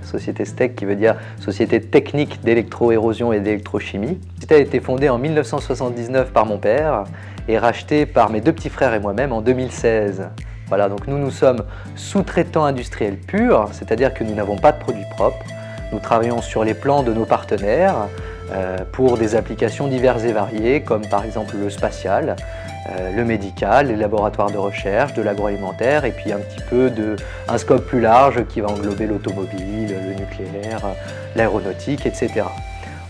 société STEC qui veut dire Société Technique d'Électro-Érosion et d'Électrochimie. La société a été fondée en 1979 par mon père et rachetée par mes deux petits frères et moi-même en 2016. Voilà, donc nous sommes sous-traitants industriels purs, c'est-à-dire que nous n'avons pas de produits propres. Nous travaillons sur les plans de nos partenaires pour des applications diverses et variées, comme par exemple le spatial, le médical, les laboratoires de recherche, de l'agroalimentaire et puis un petit peu un scope plus large qui va englober l'automobile, le nucléaire, l'aéronautique, etc.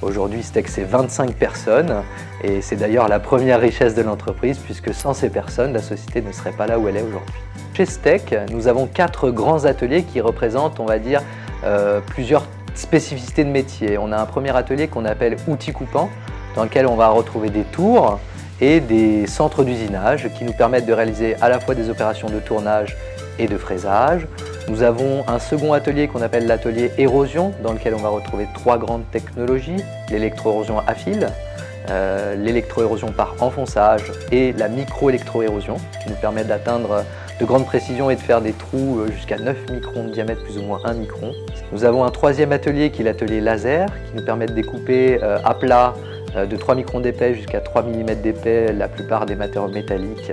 Aujourd'hui, STEC, c'est 25 personnes et c'est d'ailleurs la première richesse de l'entreprise puisque sans ces personnes, la société ne serait pas là où elle est aujourd'hui. Chez STEC, nous avons 4 grands ateliers qui représentent, on va dire, plusieurs spécificités de métier. On a un premier atelier qu'on appelle outils coupants, dans lequel on va retrouver des tours et des centres d'usinage qui nous permettent de réaliser à la fois des opérations de tournage et de fraisage. Nous avons un second atelier qu'on appelle l'atelier érosion, dans lequel on va retrouver 3 grandes technologies, l'électroérosion à fil, l'électroérosion par enfonçage et la micro-électroérosion, qui nous permet d'atteindre de grandes précisions et de faire des trous jusqu'à 9 microns de diamètre, plus ou moins 1 micron. Nous avons un troisième atelier qui est l'atelier laser, qui nous permet de découper à plat de 3 microns d'épais jusqu'à 3 mm d'épais la plupart des matériaux métalliques.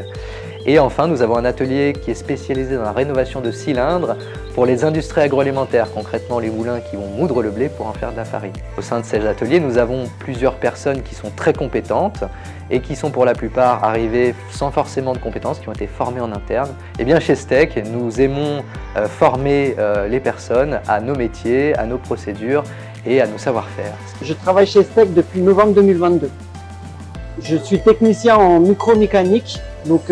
Et enfin, nous avons un atelier qui est spécialisé dans la rénovation de cylindres pour les industries agroalimentaires, concrètement les moulins qui vont moudre le blé pour en faire de la farine. Au sein de ces ateliers, nous avons plusieurs personnes qui sont très compétentes et qui sont pour la plupart arrivées sans forcément de compétences, qui ont été formées en interne. Et bien chez STEC, nous aimons former les personnes à nos métiers, à nos procédures et à nos savoir-faire. Je travaille chez STEC depuis novembre 2022. Je suis technicien en micromécanique, donc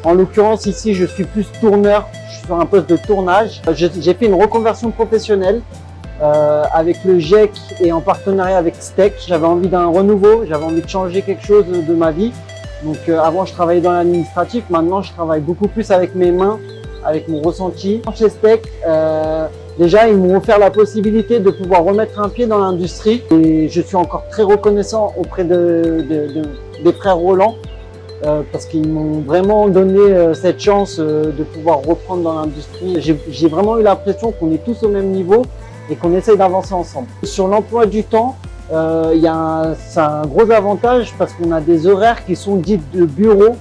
en l'occurrence ici je suis plus tourneur, je suis sur un poste de tournage. J'ai fait une reconversion professionnelle avec le GIEC et en partenariat avec STEC. J'avais envie d'un renouveau, j'avais envie de changer quelque chose de ma vie. Donc avant je travaillais dans l'administratif, maintenant je travaille beaucoup plus avec mes mains, avec mon ressenti. Chez STEC, déjà, ils m'ont offert la possibilité de pouvoir remettre un pied dans l'industrie et je suis encore très reconnaissant auprès des frères Roland parce qu'ils m'ont vraiment donné cette chance de pouvoir reprendre dans l'industrie. J'ai vraiment eu l'impression qu'on est tous au même niveau et qu'on essaye d'avancer ensemble. Sur l'emploi du temps, c'est un gros avantage parce qu'on a des horaires qui sont dits de bureau.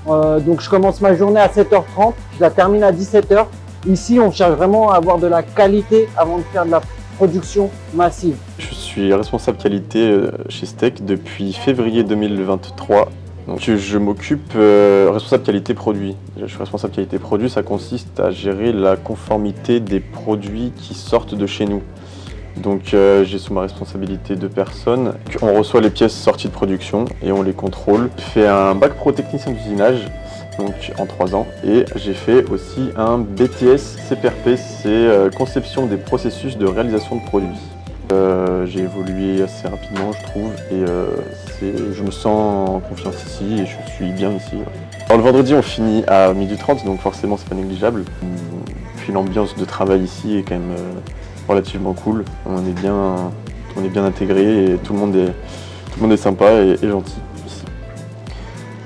Donc je commence ma journée à 7h30, je la termine à 17h. Ici, on cherche vraiment à avoir de la qualité avant de faire de la production massive. Je suis responsable qualité chez STEC depuis février 2023. Donc, je m'occupe responsable qualité produit. Je suis responsable qualité produit, ça consiste à gérer la conformité des produits qui sortent de chez nous. Donc j'ai sous ma responsabilité 2 personnes. On reçoit les pièces sorties de production et on les contrôle. J'ai fait un bac pro technicien d'usinage, donc en 3 ans, et j'ai fait aussi un BTS CPRP, c'est conception des processus de réalisation de produits. J'ai évolué assez rapidement, je trouve, et je me sens en confiance ici et je suis bien ici. Ouais. Alors, le vendredi, on finit à 12h30, donc forcément c'est pas négligeable. Puis l'ambiance de travail ici est quand même relativement cool. On est bien intégré et tout le monde est sympa et gentil.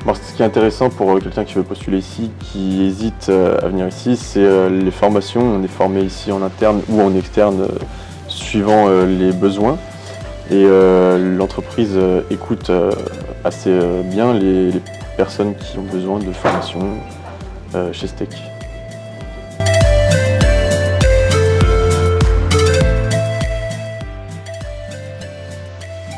Alors, ce qui est intéressant pour quelqu'un qui veut postuler ici, qui hésite à venir ici, c'est les formations. On est formé ici en interne ou en externe, suivant les besoins. Et l'entreprise écoute assez bien les personnes qui ont besoin de formation chez STEC.